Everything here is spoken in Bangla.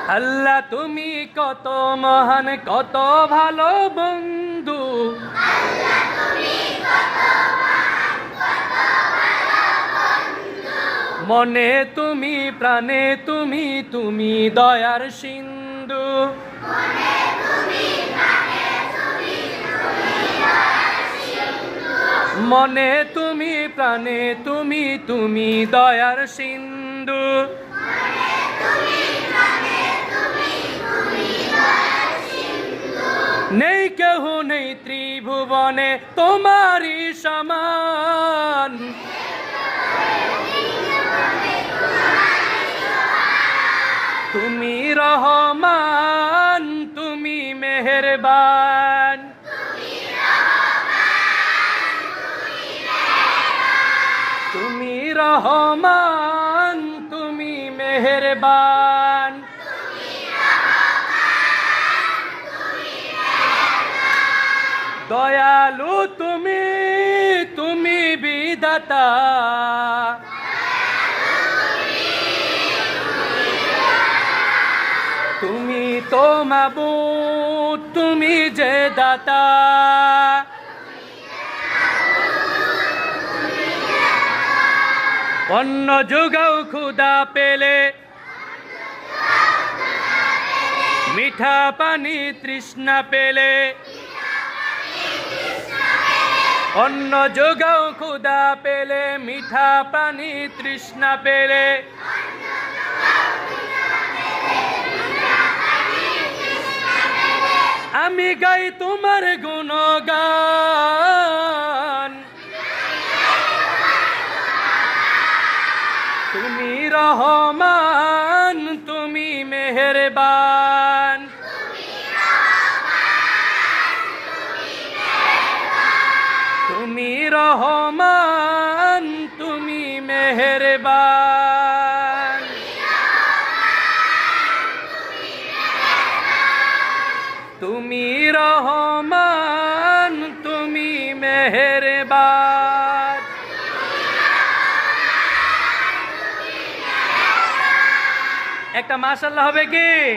আল্লাহ তুমি কত মহান, কত ভালো বন্ধু। মনে তুমি, প্রাণে তুমি, তুমি দয়ার সিন্ধু। মনে তুমি, প্রাণে তুমি, তুমি দয়ার সিন্ধু। নেই কেহ নেই ত্রিভুবনে তোমারই সমান। তুমি রহমান, তুমি মেহেরবান। তুমি রহমান, তুমি মেহেরবান। দয়ালু তুমি, তুমি বিধাতা। তুমি তো মাবুদ, তুমি যে দাতা। অন্ন যোগাও ক্ষুধা পেলে, মিঠা পানি তৃষ্ণা পেলে। অন্ন যোগাও ক্ষুধা পেলে, মিঠা পানি তৃষ্ণা পেলে। আমি গাই তোমার গুণগান। তুমি রহমান, তুমি মেহেরবান। তুমি রহমান, তুমি মেহেরবান। তুমি রহমান, তুমি মেহেরবান। একটা মাশাআল্লাহ হবে কি?